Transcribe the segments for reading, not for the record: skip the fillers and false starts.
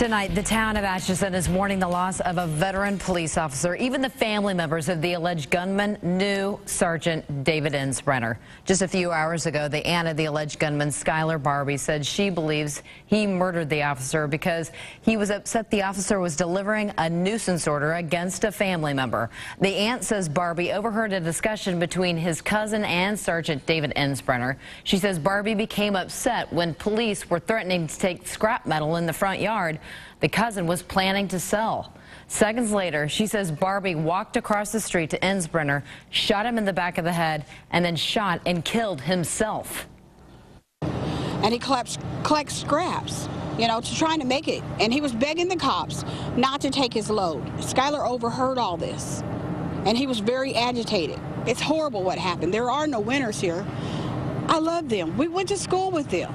Tonight, the town of Atchison is mourning the loss of a veteran police officer. Even the family members of the alleged gunman knew Sergeant David Ensbrenner. Just a few hours ago, the aunt of the alleged gunman, Skylar Barbie, said she believes he murdered the officer because he was upset the officer was delivering a nuisance order against a family member. The aunt says Barbie overheard a discussion between his cousin and Sergeant David Ensbrenner. She says Barbie became upset when police were threatening to take scrap metal in the front yard the cousin was planning to sell. Seconds later, she says Barbie walked across the street to Ensbrenner, shot him in the back of the head, and then shot and killed himself. And he collects scraps, to trying to make it. And he was begging the cops not to take his load. Skylar overheard all this, and he was very agitated. It's horrible what happened. There are no winners here. I love them. We went to school with them.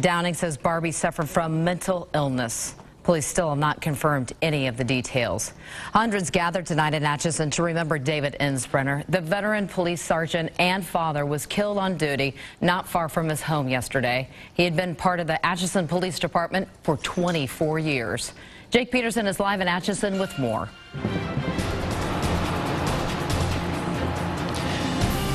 Downing says Barbie suffered from mental illness. Police still have not confirmed any of the details. Hundreds gathered tonight in Atchison to remember David Ensbrenner. The veteran police sergeant and father was killed on duty not far from his home yesterday. He had been part of the Atchison Police Department for 24 years. Jake Peterson is live in Atchison with more.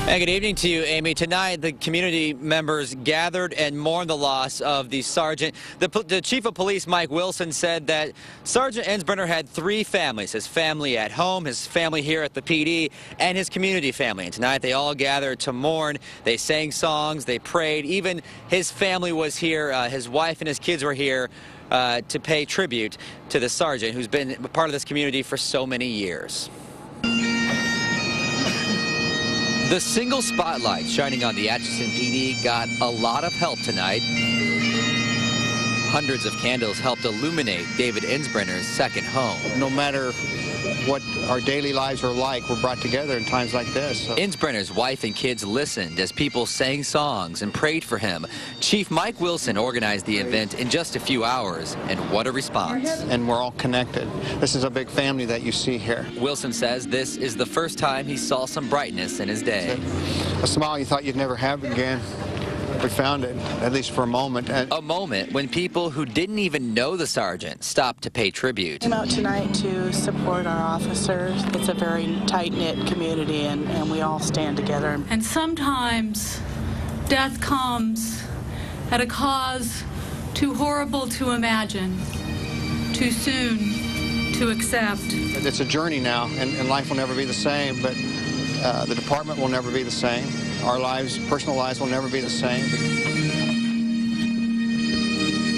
Hey, good evening to you, Amy. Tonight, the community members gathered and mourned the loss of the sergeant. The chief of police, Mike Wilson, said that Sergeant Ensbrenner had three families: his family at home, his family here at the PD, and his community family. And tonight, they all gathered to mourn. They sang songs, they prayed. Even his family was here. His wife and his kids were here to pay tribute to the sergeant who's been a part of this community for so many years. The single spotlight shining on the Atchison PD got a lot of help tonight. Hundreds of candles helped illuminate David Ensbrenner's second home. No matter what our daily lives are like, we're brought together in times like this. Ensbrenner's wife and kids listened as people sang songs and prayed for him. Chief Mike Wilson organized the event in just a few hours, and what a response. And we're all connected. This is a big family that you see here. Wilson says this is the first time he saw some brightness in his day. A smile you thought you'd never have again. We found it, at least for a moment. A moment when people who didn't even know the sergeant stopped to pay tribute. Came out tonight to support our officers. It's a very tight-knit community, and we all stand together. And sometimes death comes at a cause too horrible to imagine, too soon to accept. It's a journey now, and life will never be the same, but the department will never be the same. Our lives, personal lives, will never be the same.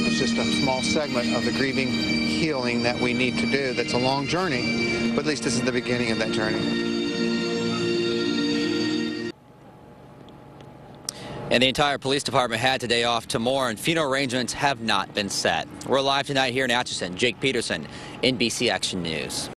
It's just a small segment of the grieving healing that we need to do. That's a long journey, but at least this is the beginning of that journey. And the entire police department had today off to mourn. Funeral arrangements have not been set. We're live tonight here in Atchison. Jake Peterson, NBC Action News.